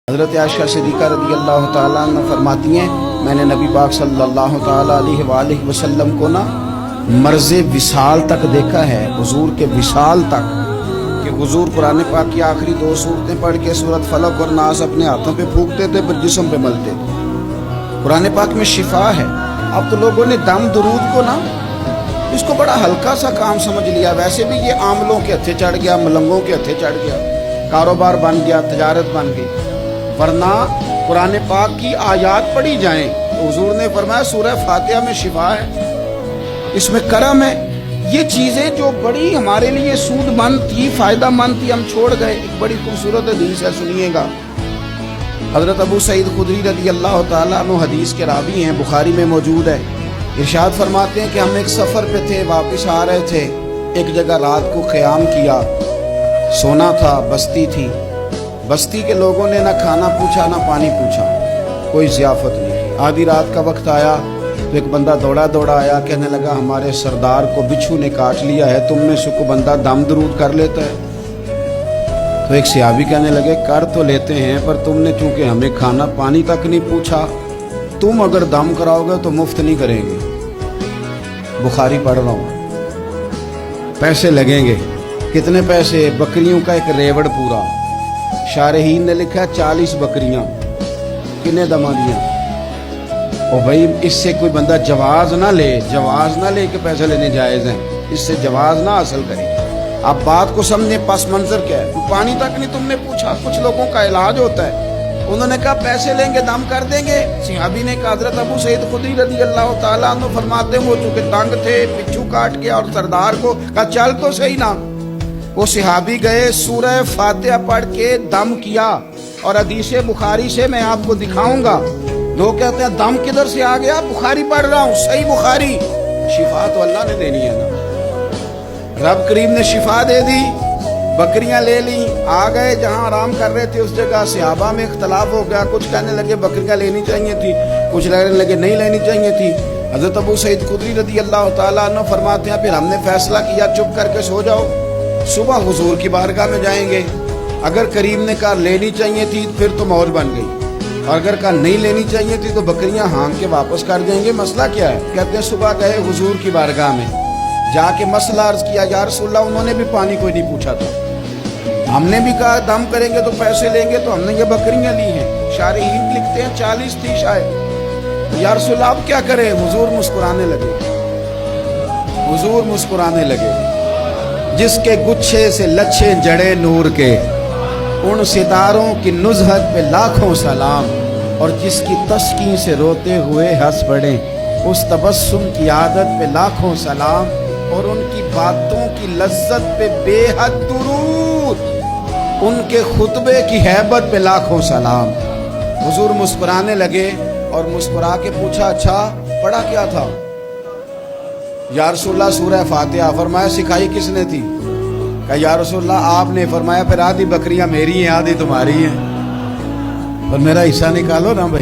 حضرت عائشہ صدیقہ رضی اللہ تعالیٰ عنہ فرماتی ہیں میں نے نبی پاک صلی اللہ تعالیٰ علیہ وآلہ وسلم کو مرض وصال تک دیکھا ہے، حضور کے وصال تک، کہ حضور قرآن پاک کی آخری 2 سورتیں پڑھ کے سورت فلق اور ناس اپنے ہاتھوں پہ پھونکتے تھے، پھر جسم پہ ملتے تھے۔ قرآن پاک میں شفا ہے۔ اب تو لوگوں نے دم درود کو اس کو بڑا ہلکا سا کام سمجھ لیا۔ ویسے بھی یہ عاملوں کے ہتھے چڑھ گیا، ملنگوں کے ہتھے چڑھ گیا، کاروبار بن گیا، تجارت بن گئی۔ ورنہ قرآن پاک کی آیات پڑھی جائیں تو حضور نے فرمایا سورہ فاتحہ میں شفا ہے، اس میں کرم ہے۔ یہ چیزیں جو بڑی ہمارے لیے سود مند تھی، فائدہ مند تھی، ہم چھوڑ گئے۔ ایک بڑی خوبصورت حدیث ہے، سنیے گا۔ حضرت ابو سعید خدری رضی اللہ تعالیٰ عنہ حدیث کے راوی ہیں، بخاری میں موجود ہے۔ ارشاد فرماتے ہیں کہ ہم ایک سفر پہ تھے، واپس آ رہے تھے، ایک جگہ رات کو قیام کیا، سونا تھا، بستی تھی۔ بستی کے لوگوں نے نہ کھانا پوچھا نہ پانی پوچھا، کوئی ضیافت نہیں کی۔ آدھی رات کا وقت آیا تو ایک بندہ دوڑا دوڑا آیا، کہنے لگا ہمارے سردار کو بچھو نے کاٹ لیا ہے، تم میں سے کوئی بندہ دم درود کر لیتا ہے؟ تو ایک صحابی کہنے لگے کر تو لیتے ہیں، پر تم نے چونکہ ہمیں کھانا پانی تک نہیں پوچھا، تم اگر دم کراؤ گے تو مفت نہیں کریں گے۔ بخاری پڑھ رہا ہوں، پیسے لگیں گے۔ کتنے پیسے؟ بکریوں کا ایک ریوڑ پورا۔ شارحین نے لکھا 40 بکریاں، کنے دما دیا؟ اور بھائی اس سے کوئی بندہ جواز نہ لے کہ پیسے لینے جائز ہیں، اس سے جواز نہ حاصل کرے۔ آپ بات کو سمجھیں، پس منظر کیا ہے؟ پانی تک نہیں تم نے پوچھا۔ کچھ لوگوں کا علاج ہوتا ہے، انہوں نے کہا پیسے لیں گے دم کر دیں گے۔ صحابی نے کہا حضرت ابو سعید خدری رضی اللہ تعالیٰ عنہ فرماتے ہیں وہ چونکہ تنگ تھے، پچھو کاٹ کے، اور سردار کو کہا چل تو صحیح نا۔ وہ صحابی گئے، سورہ فاتحہ پڑھ کے دم کیا، اور حدیث بخاری سے میں آپ کو دکھاؤں گا۔ لوگ کہتے ہیں دم کدھر سے آ گیا؟ بخاری پڑھ رہا ہوں، صحیح بخاری۔ شفا تو اللہ نے دینی ہے نا، رب کریم نے شفا دے دی۔ بکریاں لے لیں، آ گئے جہاں آرام کر رہے تھے اس جگہ۔ صحابہ میں اختلاف ہو گیا، کچھ کہنے لگے بکریاں لینی چاہیے تھی، کچھ کہنے لگے نہیں لینی چاہیے تھی۔ حضرت ابو سعید خدری رضی اللہ تعالیٰ عنہ فرماتے ہیں پھر ہم نے فیصلہ کیا چپ کر کے سو جاؤ، صبح حضور کی بارگاہ میں جائیں گے۔ اگر کریم نے کہا لینی چاہیے تھی پھر تو موج بن گئی، اور اگر کہا نہیں لینی چاہیے تھی تو بکریاں ہانک کے واپس کر دیں گے۔ مسئلہ کیا ہے؟ کہتے ہیں صبح گئے حضور کی بارگاہ میں، جا کے مسئلہ عرض کیا، یا رسول اللہ انہوں نے بھی پانی کوئی نہیں پوچھا تھا، ہم نے بھی کہا دم کریں گے تو پیسے لیں گے، تو ہم نے یہ بکریاں لی ہیں۔ شارحین لکھتے ہیں 40 تھی شاید۔ یا رسول اللہ اب کیا کریں؟ حضور مسکرانے لگے۔ جس کے گچھے سے لچھے جڑے نور کے، ان ستاروں کی نزہت پہ لاکھوں سلام، اور جس کی تسکین سے روتے ہوئے ہنس پڑے، اس تبسم کی عادت پہ لاکھوں سلام، اور ان کی باتوں کی لذت پہ بے حد درود، ان کے خطبے کی ہیبت پہ لاکھوں سلام۔ حضور مسکرانے لگے اور مسکرا کے پوچھا اچھا پڑھا کیا تھا؟ یا رسول اللہ سورہ فاتحہ۔ فرمایا سکھائی کس نے تھی؟ کہا یا رسول اللہ آپ نے۔ فرمایا پھر آدھی بکریاں میری ہیں آدھی تمہاری ہیں، اور میرا حصہ نکالو نا بھائی۔